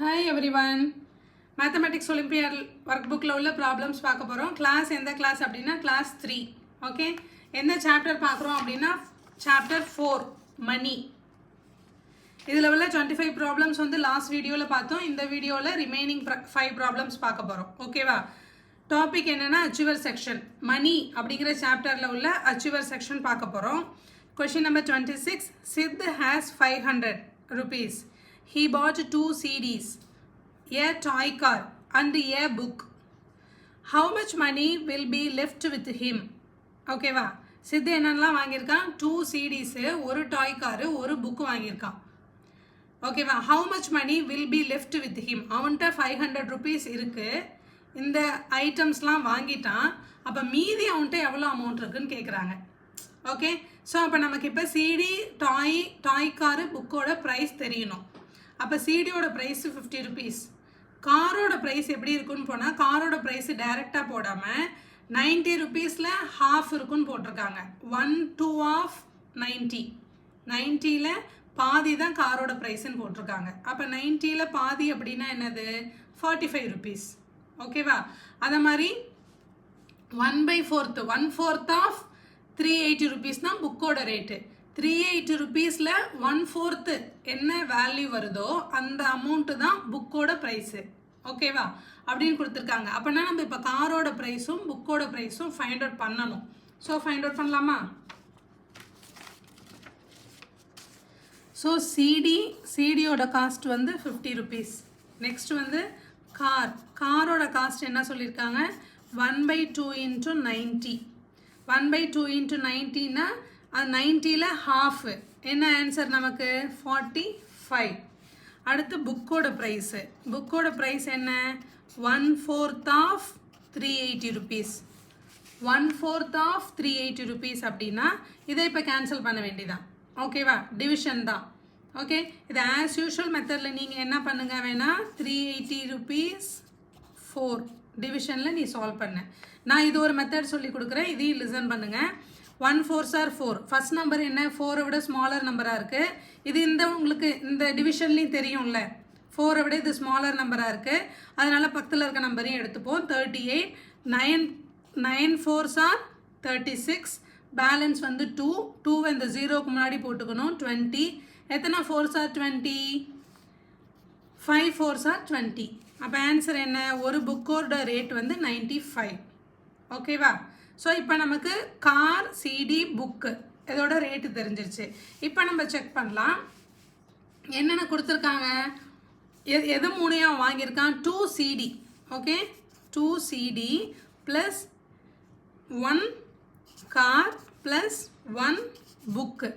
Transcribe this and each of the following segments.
Hi everyone. Mathematics Olympiad workbook la ulla problems paaka porom. Class endha class appadina class 3. Okay? Endha chapter paakrom appadina chapter 4 money. Idhula ulla 25 problems வந்து last video la paathom. இந்த வீடியோல remaining 5 problems paaka porom. Okay va? Topic என்னன்னா achiever section. Money அப்படிங்கற chapterல உள்ள achiever section paaka porom. Question number 26. Sid has 500 rupees. He bought 2 CDs, a toy car and a book. How much money will be left with him? Okay va? சித்து என்னெல்லாம் வாங்கியிருக்கான் 2 CDs, ஒரு toy car, ஒரு book வாங்கியிருக்கான். Okay va? How much money will be left with him? அவன்கிட்ட 500 rupees இருக்கு. இந்த ஐட்டம்ஸ்லாம் வாங்கிட்டான். அப்போ மீதி அவன்கிட்ட எவ்வளோ அமௌண்ட் இருக்குன்னு கேட்குறாங்க. ஓகே, ஸோ அப்போ நமக்கு இப்போ சிடி டாய் காரு புக்கோட ப்ரைஸ் தெரியணும். அப்போ சிடியோட ப்ரைஸு 50 rupees. காரோட ப்ரைஸ் எப்படி இருக்குன்னு போனால் காரோட ப்ரைஸு டைரெக்டாக போடாமல் 90 rupeesல ஹாஃப் இருக்குன்னு போட்டிருக்காங்க. 1/2 of 90. 90ல் பாதி தான் காரோட ப்ரைஸ்ன்னு போட்டிருக்காங்க. அப்போ 90ல் பாதி அப்படின்னா என்னது 45 rupees. ஓகேவா? அதை மாதிரி 1/4 1/4 of 380 rupees தான் புக்கோட ரேட்டு. 380 rupeesல 1/4 என்ன வேல்யூ வருதோ அந்த அமௌண்ட்டு தான் புக்கோட ப்ரைஸு. ஓகேவா? அப்படின்னு கொடுத்துருக்காங்க. அப்படின்னா நம்ம இப்போ காரோட ப்ரைஸும் புக்கோட ப்ரைஸும் ஃபைண்ட் அவுட் பண்ணணும். ஸோ ஃபைண்ட் அவுட் பண்ணலாமா? ஸோ சிடியோட காஸ்ட் வந்து 50 rupees. நெக்ஸ்ட் வந்து காரோட காஸ்ட் என்ன சொல்லியிருக்காங்க 1/2 into 90. 1/2 into 90னா அது 90ல் ஹாஃப். என்ன ஆன்சர் நமக்கு 45. அடுத்து புக்கோட ப்ரைஸ் என்ன 1/4 of 380 rupees. 1/4 of 380 rupees அப்படின்னா இதை இப்போ கேன்சல் பண்ண வேண்டியதான். ஓகேவா? டிவிஷன் தான். ஓகே, இது ஆஸ் யூஷுவல் மெத்தடில் நீங்கள் என்ன பண்ணுங்க வேணா 380 rupees 4 டிவிஷனில் நீ சால்வ் பண்ண. நான் இது ஒரு மெத்தட் சொல்லி கொடுக்குறேன், இதையும் லிசன் பண்ணுங்கள். 1/4 are 4. ஃபர்ஸ்ட் நம்பர் என்ன 4 விட ஸ்மாலர் நம்பராக இருக்குது. இது உங்களுக்கு இந்த டிவிஷன்லேயும் தெரியும்ல 4 விட இது ஸ்மாலர் நம்பராக இருக்குது. அதனால் பக்கத்தில் இருக்க நம்பரையும் எடுத்துப்போம். 38. 9 4s are 36. பேலன்ஸ் வந்து 2 இந்த 0க்கு முன்னாடி போட்டுக்கணும். 20. எத்தனை 4s are 20? 5 4s are 20. அப்போ ஆன்சர் என்ன ஒரு புக்கோட ரேட் வந்து 95. ஓகேவா? ஸோ இப்போ நமக்கு கார் சிடி புக்கு இதோட ரேட்டு தெரிஞ்சிருச்சு. இப்போ நம்ம செக் பண்ணலாம் என்னென்ன கொடுத்துருக்காங்க. எது மூணையாக வாங்கியிருக்கான் 2 CD. Okay, 2 CD plus 1 car plus 1 book.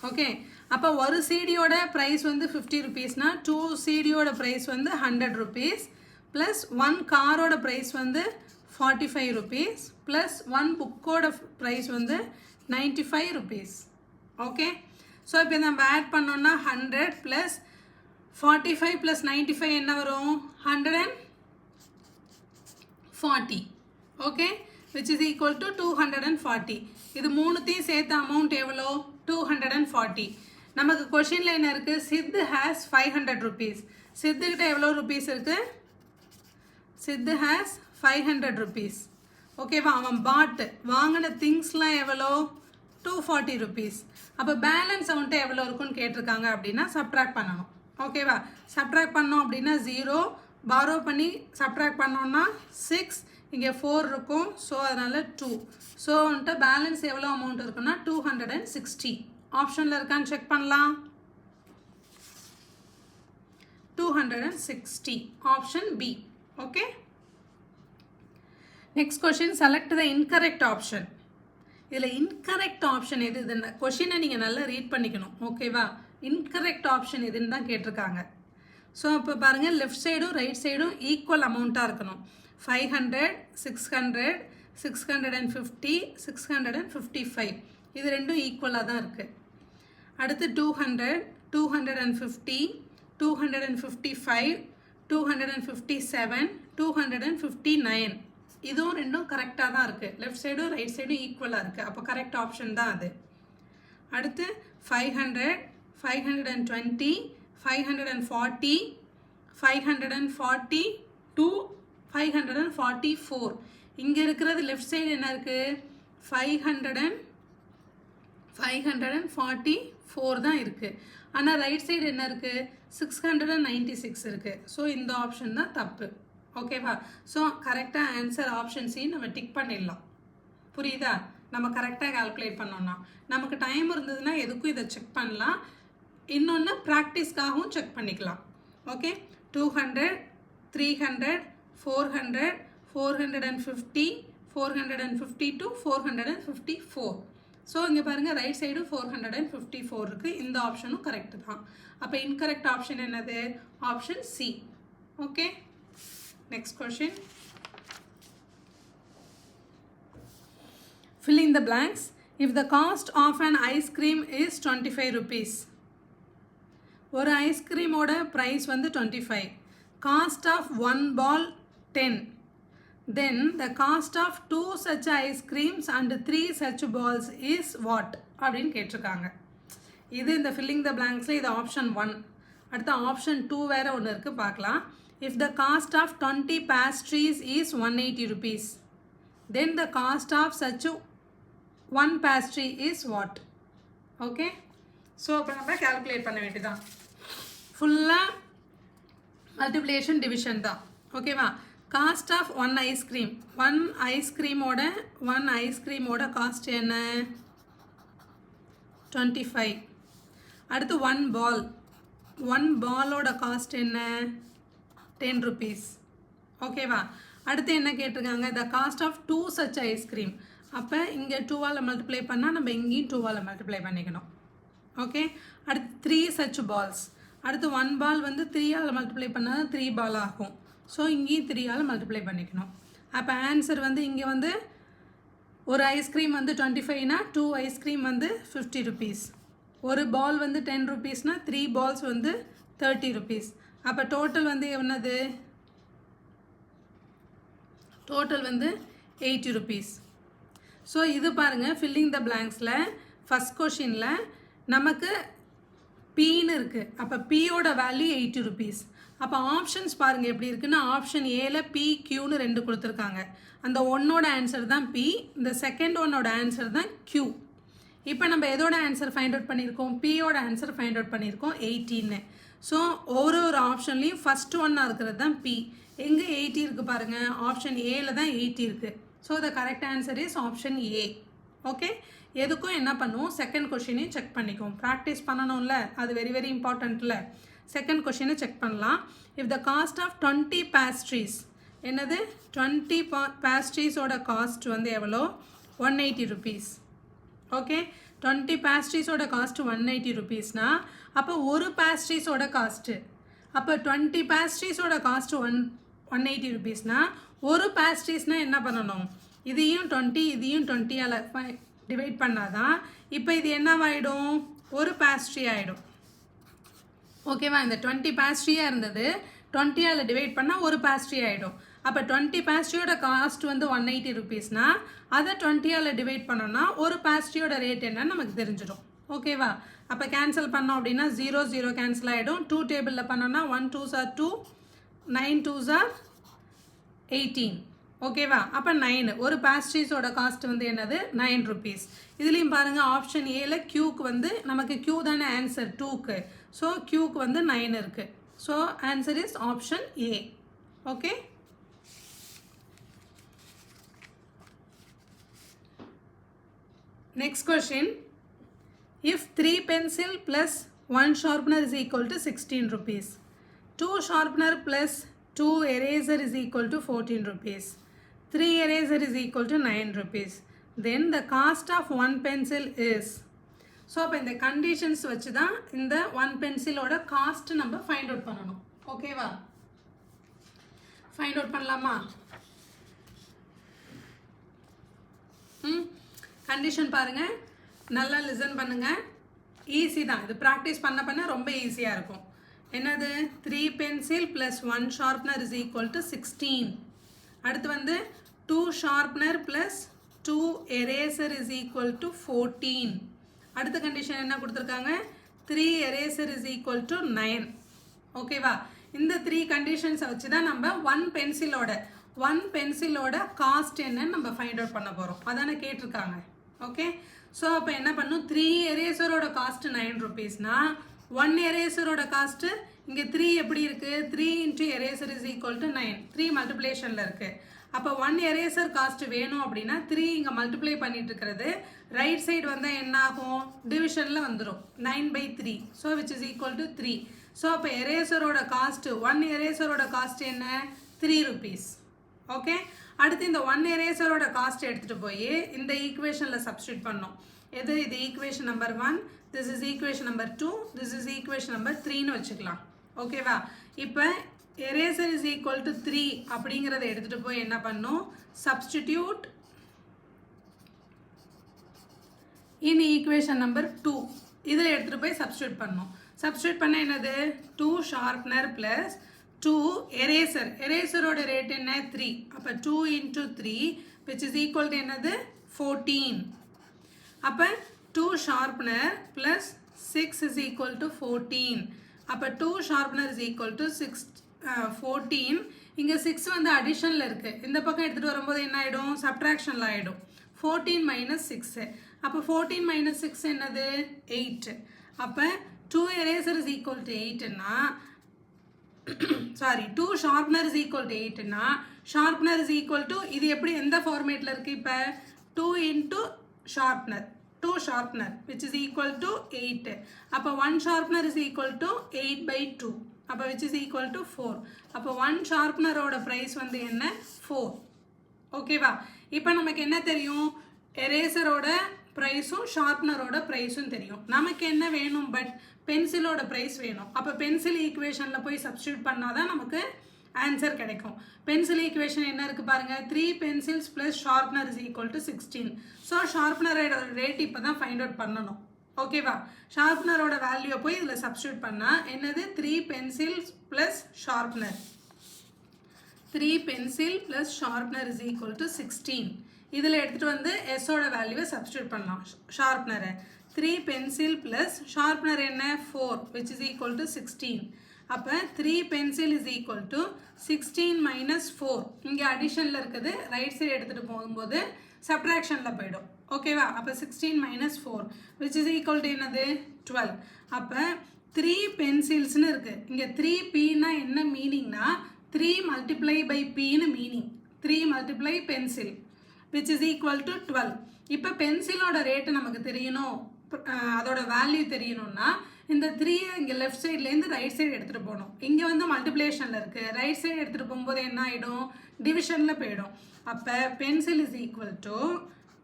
Okay, அப்போ ஒரு சிடியோட ப்ரைஸ் வந்து 50 rupeesனா 2 சிடியோட ப்ரைஸ் வந்து 100 rupees ப்ளஸ் 1 காரோட ப்ரைஸ் வந்து 45 rupees ப்ளஸ் 1 புக்கோட ப்ரைஸ் வந்து 95 rupees. ஓகே, ஸோ இப்போ நம்ம ஆட் பண்ணோன்னா 100 ப்ளஸ் 45 ப்ளஸ் 95 என்ன வரும் 140. Okay, which is equal to 240. இது மூணுத்தையும் சேர்த்த அமௌண்ட் எவ்வளோ 240. நமக்கு கொஷினில் என்ன இருக்குது சித்து ஹேஸ் 500 rupees. சித்துக்கிட்ட எவ்வளோ ருபீஸ் இருக்குது சித்து ஹேஸ் 500 rupees. ஓகேவா? அவன் வாங்கின திங்ஸ்லாம் எவ்வளோ 240 rupees. அப்போ பேலன்ஸ் அவன்கிட்ட எவ்வளோ இருக்குன்னு கேட்டிருக்காங்க அப்படின்னா சப்ட்ராக்ட் பண்ணணும். ஓகேவா? சப்ட்ராக்ட் பண்ணோம் அப்படின்னா 0, பாரோ பண்ணி சப்ட்ராக்ட் பண்ணோன்னா 6, இங்கே 4 இருக்கும். ஸோ அதனால் 2. ஸோ வந்துட்டு பேலன்ஸ் எவ்வளோ அமௌண்ட் இருக்குன்னா 260. ஆப்ஷனில் இருக்கான்னு செக் பண்ணலாம். 260 option B. Okay, next question select the incorrect option. இதில் இன்கரெக்ட் ஆப்ஷன் எது இதுன்னு கொஷினை நீங்கள் நல்லா ரீட் பண்ணிக்கணும். ஓகேவா? இன்கரெக்ட் ஆப்ஷன் எதுன்னு தான் கேட்டிருக்காங்க. ஸோ இப்போ பாருங்கள் லெஃப்ட் சைடும் ரைட் சைடும் ஈக்குவல் அமௌண்ட்டாக இருக்கணும். 500 600 650 655 இது ரெண்டும் ஈக்குவலாக தான் இருக்குது. அடுத்து 200 250 255 257 259 இதுவும் ரெண்டும் கரெக்டாக தான் இருக்குது. லெஃப்ட் சைடும் ரைட் சைடும் ஈக்குவலாக இருக்குது. அப்போ கரெக்ட் ஆப்ஷன் தான் அது. அடுத்து 500 520 540 542 544. இங்கே இருக்கிறது லெஃப்ட் சைடு என்ன இருக்குது 544 தான் இருக்குது. ஆனால் ரைட் சைடு என்ன இருக்குது 696 இருக்குது. ஸோ இந்த ஆப்ஷன் தான் தப்பு. ஓகேவா? ஸோ கரெக்டாக ஆன்சர் ஆப்ஷன் சி நம்ம டிக் பண்ணிடலாம். புரியுதா? நம்ம கரெக்டாக கால்குலேட் பண்ணோம்னா நமக்கு டைம் இருந்ததுன்னா எதுக்கும் இதை செக் பண்ணலாம். இன்னொன்று ப்ராக்டிஸ்க்காகவும் செக் பண்ணிக்கலாம். ஓகே, 200 300 400 450 452 454. ஸோ இங்கே பாருங்கள் ரைட் சைடு 454 இருக்குது. இந்த ஆப்ஷனும் கரெக்டு தான். அப்போ இன்கரெக்ட் ஆப்ஷன் என்னது option C. Okay, next question. Fill in the blanks. If the cost of an ice cream is 25 rupees. ஒரு ஐஸ்கிரீமோட ப்ரைஸ் வந்து 25. Cost of 1 ball 10. Then the cost of 2 such ice creams and 3 such balls is what? அப்படின்னு கேட்டிருக்காங்க. இது இந்த filling the பிளாங்க்ஸில் இது option 1. அடுத்த option 2 வேறு ஒன்று இருக்குது, பார்க்கலாம். If the cost of 20 pastries is 180 rupees. Then the cost of such one pastry is what? Okay, so இப்போ நம்ம கால்குலேட் பண்ண வேண்டியதான். ஃபுல்லாக மல்டிப்ளிகேஷன் டிவிஷன் தான். ஓகேவா? Cost of one ice cream, one ஐஸ்கிரீமோட காஸ்ட் என்ன 25. அடுத்து ஒன் பாலோட காஸ்ட் என்ன 10 rupees. ஓகேவா? அடுத்து என்ன கேட்டிருக்காங்க த காஸ்ட் ஆஃப் 2 such ஐஸ்கிரீம். அப்போ இங்கே 2ஆல் மல்டிப்ளை பண்ணால் நம்ம இங்கேயும் 2ஆல் மல்டிப்ளை பண்ணிக்கணும். ஓகே, அடுத்து 3 such balls. அடுத்து 1 ball வந்து 3ஆல் மல்டிப்ளை பண்ணால் தான் 3 ball ஆகும். ஸோ இங்கேயும் 3ஆல் மல்டிப்ளை பண்ணிக்கணும். அப்போ ஆன்சர் வந்து இங்கே வந்து ஒரு ஐஸ்கிரீம் வந்து 25னா 2 ஐஸ்கிரீம் வந்து 50 rupees. ஒரு பால் வந்து 10 rupeesனா 3 balls வந்து 30 rupees. அப்போ டோட்டல் வந்து என்னது டோட்டல் வந்து 80 rupees. ஸோ இது பாருங்கள் ஃபில்லிங் த பிளாங்க்ஸில் ஃபஸ்ட் கொஷினில் நமக்கு பின்னு இருக்குது. அப்போ பியோட வேல்யூ 80 rupees. அப்போ ஆப்ஷன்ஸ் பாருங்கள் எப்படி இருக்குன்னா ஆப்ஷன் ஏல பி கியூன்னு 2 கொடுத்துருக்காங்க. அந்த ஒன்னோட ஆன்சர் தான் பி, இந்த செகண்ட் ஒன்னோட ஆன்சர் தான் கியூ. இப்போ நம்ம எதோட ஆன்சர் ஃபைண்ட் அவுட் பண்ணியிருக்கோம் பியோட ஆன்சர் ஃபைண்ட் அவுட் பண்ணியிருக்கோம் 18. ஸோ ஒரு ஆப்ஷன்லேயும் ஃபஸ்ட் ஒன்னாக இருக்கிறது தான் பி. எங்கே 80 இருக்குது பாருங்கள், ஆப்ஷன் ஏல தான் 80 இருக்குது. So the correct answer is option A. Okay, எதுக்கும் என்ன பண்ணுவோம் செகண்ட் கொஷினையும் செக் பண்ணிக்குவோம். ப்ராக்டிஸ் பண்ணணும்ல, அது வெரி வெரி இம்பார்ட்டண்ட்டில். செகண்ட் கொஷினை செக் பண்ணலாம். If the cost of 20 pastries, என்னது 20 pastries-ஓட காஸ்ட் வந்து எவ்வளோ 180 rupees. ஓகே, 20 pastries-ஓட காஸ்ட் 180 rupeesனா அப்போ ஒரு பேஸ்ட்ரீஸோட காஸ்ட்டு, அப்போ 20 pastries-ஓட காஸ்ட் 180 rupeesனா ஒரு பேஸ்ட்ரீஸ்னால் என்ன பண்ணணும் இதையும் 20 இதையும் 20ஆல் டிவைட் பண்ணாதான் இப்போ இது என்னவாயிடும் ஒரு பேஸ்ட்ரி ஆகிடும். ஓகேவா? இந்த 20 பேஸ்ட்ரியாக இருந்தது 20ஆல் டிவைட் பண்ணால் ஒரு பேஸ்ட்ரி ஆகிடும். அப்போ 20 பேஸ்ட்ரியோட காஸ்ட் வந்து 180 rupeesனா அதை 20ஆல் டிவைட் பண்ணோன்னா ஒரு பேஸ்ட்ரியோட ரேட் என்னன்னு நமக்கு தெரிஞ்சிடும். ஓகேவா? அப்போ கேன்சல் பண்ணோம் அப்படின்னா 0 0 கேன்சல் ஆகிடும். 2 டேபிளில் பண்ணோன்னா 1 2s are 2, 9 2s are 18. ஓகேவா? அப்போ 9 ஒரு பேஸ்ட்ரீஸோட காஸ்ட் வந்து என்னது 9 rupees. இதுலேயும் பாருங்கள் ஆப்ஷன் ஏல கியூக்கு வந்து நமக்கு கியூ தானே ஆன்சர் 2க்கு. ஸோ கியூக்கு வந்து 9 இருக்குது. So answer is option A. Okay, next question. If 3 pencil plus 1 sharpener is equal to 16 rupees, 2 sharpener plus 2 eraser is equal to 14 rupees, 3 eraser is equal to 9 rupees, then the cost of 1 pencil is. So அப்போ இந்த conditions வச்சு தான் இந்த 1 பென்சிலோட cost நம்ம find out பண்ணணும். ஓகேவா? Find out பண்ணலாமா? Condition பாருங்கள், நல்லா லிசன் பண்ணுங்கள். ஈஸி தான் இது, ப்ராக்டிஸ் பண்ண பண்ண ரொம்ப ஈஸியாக இருக்கும். என்னது 3 pencil plus 1 sharpener is equal to 16. அடுத்து வந்து 2 sharpener plus 2 eraser is equal to 14. அடுத்த கண்டிஷன் என்ன கொடுத்துருக்காங்க 3 eraser is equal to 9. ஓகேவா? இந்த 3 கண்டிஷன்ஸை வச்சு தான் நம்ம ஒன் பென்சிலோட காஸ்ட் என்னன்னு நம்ம ஃபைண்ட் அவுட் பண்ண போகிறோம். அதானே கேட்டிருக்காங்க. ஓகே, ஸோ அப்போ என்ன பண்ணும், 3 எரேசரோட காஸ்ட் 9 rupeesனா 1 எரேசரோட காஸ்ட்டு இங்கே 3 எப்படி இருக்குது, 3 into eraser is equal to 9, 3 மல்டிப்ளேஷனில் இருக்குது. அப்போ 1 எரேசர் காஸ்ட் வேணும் அப்படின்னா 3 இங்கே மல்டிப்ளை பண்ணிட்டு இருக்கிறது ரைட் சைடு வந்தால் என்ன ஆகும், டிவிஷனில் வந்துடும் 9/3, so which is equal to 3. So அப்போ எரேசரோட காஸ்ட்டு 1 எரேசரோட காஸ்ட் என்ன, 3 rupees. ஓகே, அடுத்து இந்த 1 எரேசரோட காஸ்ட் எடுத்துகிட்டு போய் இந்த ஈக்குவேஷனில் சப்ஸ்டியூட் பண்ணோம். இது equation number 1, this is equation number 2, this is equation number 3ன்னு வச்சுக்கலாம். ஓகேவா, இப்போ eraser is equal to 3 அப்படிங்கிறத எடுத்துட்டு போய் என்ன பண்ணும், substitute in equation number 2 இதில் எடுத்துட்டு போய் substitute பண்ணும். substitute பண்ண என்னது, 2 sharpener plus 2 eraserோட ரேட் என்ன 3, அப்போ 2 into 3 which is equal to என்னது 14. அப்போ 2 sharpener plus 6 is equal to 14. அப்போ 2 sharpener is equal to 14. இங்கே 6 வந்து அடிஷனில் இருக்குது, இந்த பக்கம் எடுத்துகிட்டு வரும்போது என்ன ஆகிடும், சப்ட்ராக்ஷனில் ஆகிடும். 14 minus 6, அப்போ 14 minus 6 என்னது 8. அப்போ 2 eraser is equal to 8னா sorry 2 sharpener is equal to 8னா sharpener is equal to இது எப்படி எந்த ஃபார்மேட்டில் இருக்குது, இப்போ 2 into sharpener which is equal to 8. அப்போ 1 sharpener is equal to 8/2, அப்போ which is equal to 4. அப்போ 1 sharpenerோட ப்ரைஸ் வந்து என்ன 4. ஓகேவா, இப்போ நமக்கு என்ன தெரியும், எரேசரோட ப்ரைஸும் ஷார்ப்னரோட ப்ரைஸும் தெரியும். நமக்கு என்ன வேணும், பட் பென்சிலோட ப்ரைஸ் வேணும். அப்போ பென்சில் ஈக்குவேஷனில் போய் சப்ஸ்டியூட் பண்ணால் தான் நமக்கு ஆன்சர் கிடைக்கும். பென்சில் ஈக்குவேஷன் என்ன இருக்குது பாருங்கள், 3 pencils plus sharpener is equal to 16. So ஷார்ப்னரோட ரேட் இப்போ தான் ஃபைண்ட் அவுட் பண்ணணும். ஓகேவா, ஷார்ப்னரோட வேல்யூவை போய் இதில் சப்ஸ்டியூட் பண்ணால் என்னது 3 pencils plus sharpener, 3 pencil plus sharpener is equal to 16. இதில் எடுத்துகிட்டு வந்து எஸ்ஸோட வேல்யூவை சப்ஸ்டியூட் பண்ணலாம். ஷார்ப்னரை 3 pencil plus sharpener என்ன 4 which is equal to 16. அப்போ 3 pencil is equal to 16 minus 4, இங்கே அடிஷனில் இருக்குது, ரைட் சைடு எடுத்துகிட்டு போகும்போது சப்ட்ராக்ஷனில் போயிடும். ஓகேவா, அப்போ 16 minus 4 which is equal to என்னது 12. அப்போ 3 pencilsனு இருக்குது, இங்கே 3Pனா என்ன மீனிங்னா 3 multiply by Pன்னு meaning, 3 multiply pencil which is equal to 12. இப்போ பென்சிலோட ரேட்டு நமக்கு தெரியணும், அதோட வேல்யூ தெரியணும்னா இந்த 3 இங்கே லெஃப்ட் சைட்லேருந்து ரைட் சைடு எடுத்துகிட்டு போகணும். இங்கே வந்து மல்டிப்ளேஷனில் இருக்குது, ரைட் சைடு எடுத்துகிட்டு போகும்போது என்ன ஆகிடும், டிவிஷனில் போயிடும். அப்போ pencil is equal to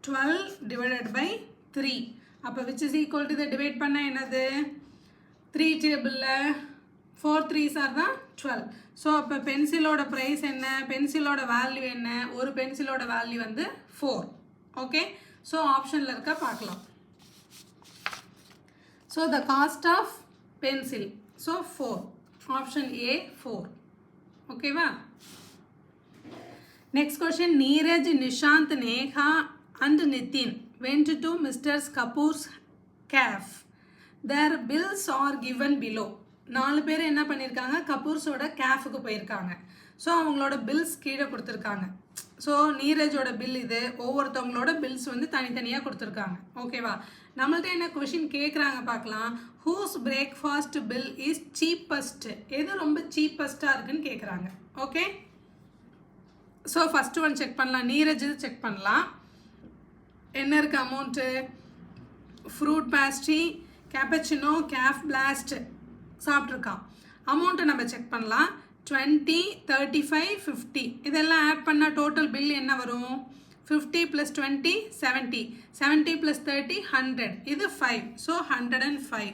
12 divided by 3. அப்போ விச் இஸ் ஈக்குவல் டு இதை டிவைட் பண்ணால் என்னது 3 டேபிளில் 4 3s தான் 12. ஸோ அப்போ பென்சிலோட ப்ரைஸ் என்ன, பென்சிலோட வேல்யூ என்ன, ஒரு பென்சிலோட வேல்யூ வந்து 4. ஓகே, ஸோ ஆப்ஷனில் இருக்க பார்க்கலாம். So the cost of pencil, so 4, option A 4. ஓகேவா, next question, Neeraj, Nishant, Neha and Nitin went to Mr. Kapoor's cafe. Their bills are given below. 4 பேர் என்ன பண்ணியிருக்காங்க, கபூர்ஸோட கேஃபுக்கு போயிருக்காங்க. ஸோ அவங்களோட பில்ஸ் கீழே கொடுத்துருக்காங்க. ஸோ நீரஜோட பில் இது, ஒவ்வொருத்தவங்களோட பில்ஸ் வந்து தனித்தனியாக கொடுத்துருக்காங்க. ஓகேவா, நம்மள்ட்ட என்ன கொஷின் கேட்குறாங்க பார்க்கலாம், whose breakfast bill is cheapest, எது ரொம்ப சீப்பஸ்ட்டாக இருக்குன்னு கேட்குறாங்க. Okay, so first one check பண்ணலாம், நீரஜ் செக் பண்ணலாம். என்ன இருக்குது amount, fruit pastry, cappuccino, cafe blast சாப்பிட்ருக்கான். அமௌண்ட்டை நம்ம செக் பண்ணலாம், 20, 35, 50 இதெல்லாம் ஆட் பண்ணால் டோட்டல் பில் என்ன வரும், 50 + 20 70, 70 + 30 100, இது 5, ஸோ 105.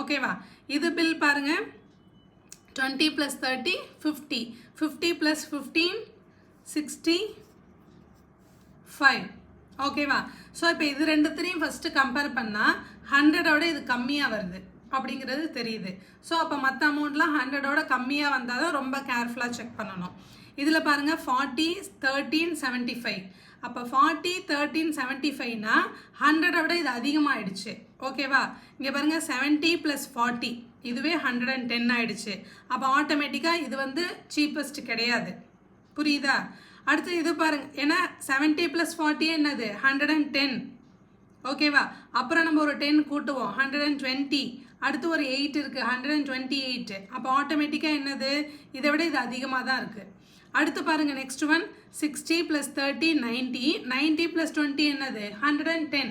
ஓகேவா, இது பில் பாருங்கள், 20 + 30 50, 50 + 15 65. ஓகேவா, ஸோ இப்போ இது ரெண்டுத்தையும் ஃபஸ்ட்டு கம்பேர் பண்ணால் 100ஓட இது கம்மியாக வருது அப்படிங்கிறது தெரியுது. ஸோ அப்போ மற்ற அமௌண்ட்லாம் 100ஓட கம்மியாக வந்தால் தான் ரொம்ப கேர்ஃபுல்லாக செக் பண்ணணும். இதில் பாருங்கள் 40, 13, 75. அப்போ 40, 13, 75னா 100ஓட இது அதிகமாகிடுச்சு. ஓகேவா, இங்கே பாருங்கள் 70 + 40 இதுவே 110 ஆயிடுச்சு. அப்போ ஆட்டோமேட்டிக்காக இது வந்து சீப்பஸ்ட் கிடையாது. புரியுதா? அடுத்து இது பாருங்க, ஏன்னா 70 + 40 என்னது 110. ஓகேவா? அப்புறம் நம்ம ஒரு 10 கூட்டுவோம் 120. அடுத்து ஒரு 8 இருக்குது 128. அப்போ ஆட்டோமேட்டிக்காக என்னது இதை விட இது அதிகமாக தான் இருக்குது. அடுத்து பாருங்க நெக்ஸ்ட் ஒன் 60 + 30 90. 90 + 20 என்னது 110.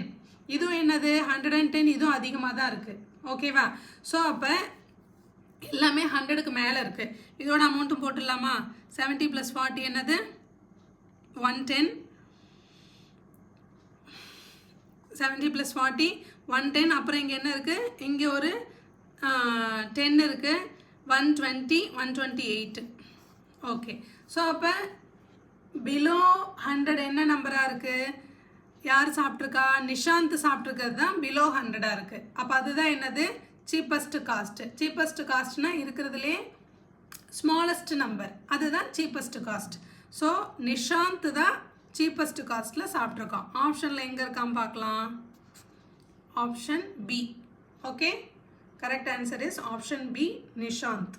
இதுவும் என்னது 110. இதுவும் அதிகமாக தான் இருக்குது. ஓகேவா? ஸோ அப்போ எல்லாமே 100க்கு மேலே இருக்குது. இதோட அமௌண்ட்டும் போட்டுடலாமா? 70 + 40 என்னது 110. 70 + 40 110. அப்புறம் இங்கே என்ன இருக்குது? இங்கே ஒரு 10 இருக்குது. 120 128. ஓகே. ஸோ அப்போ பிலோ 100 என்ன நம்பராக இருக்குது? யார் சாப்பிட்ருக்கா? நிஷாந்த் சாப்பிட்ருக்கிறது தான் பிலோ 100 இருக்குது. அப்போ அதுதான் என்னது சீப்பஸ்ட் காஸ்ட். சீப்பஸ்ட் காஸ்ட்னா இருக்கிறதுலே ஸ்மாலஸ்ட் நம்பர், அதுதான் சீப்பஸ்ட் காஸ்ட். ஸோ நிஷாந்த் தான் சீப்பஸ்ட் காஸ்ட்டில் சாப்பிட்ருக்கோம். ஆப்ஷனில் எங்கே இருக்கான்னு பார்க்கலாம். Option B. Okay, correct answer is option B, Nishant.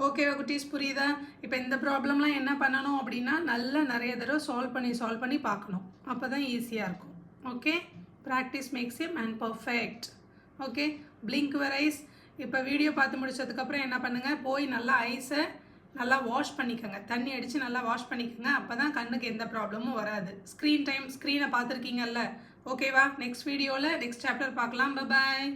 ஓகேவா குட்டீஸ், புரியுதா? இப்போ இந்த ப்ராப்ளம்லாம் என்ன பண்ணணும் அப்படின்னா நல்லா நிறைய தடவை சால்வ் பண்ணி பார்க்கணும். அப்போ தான் ஈஸியாக இருக்கும். Okay, practice makes a man perfect. Okay, blink your eyes. இப்போ வீடியோ பார்த்து முடிச்சதுக்கப்புறம் என்ன பண்ணுங்கள், போய் நல்லா ஐஸை நல்லா வாஷ் பண்ணிக்கோங்க. தண்ணி அடித்து நல்லா வாஷ் பண்ணிக்கோங்க. அப்போ தான் கண்ணுக்கு எந்த ப்ராப்ளமும் வராது. ஸ்க்ரீனை பார்த்துருக்கீங்கல்ல? ஓகேவா? நெக்ஸ்ட் வீடியோவில் நெக்ஸ்ட் சாப்டர் பார்க்கலாம். பாய்.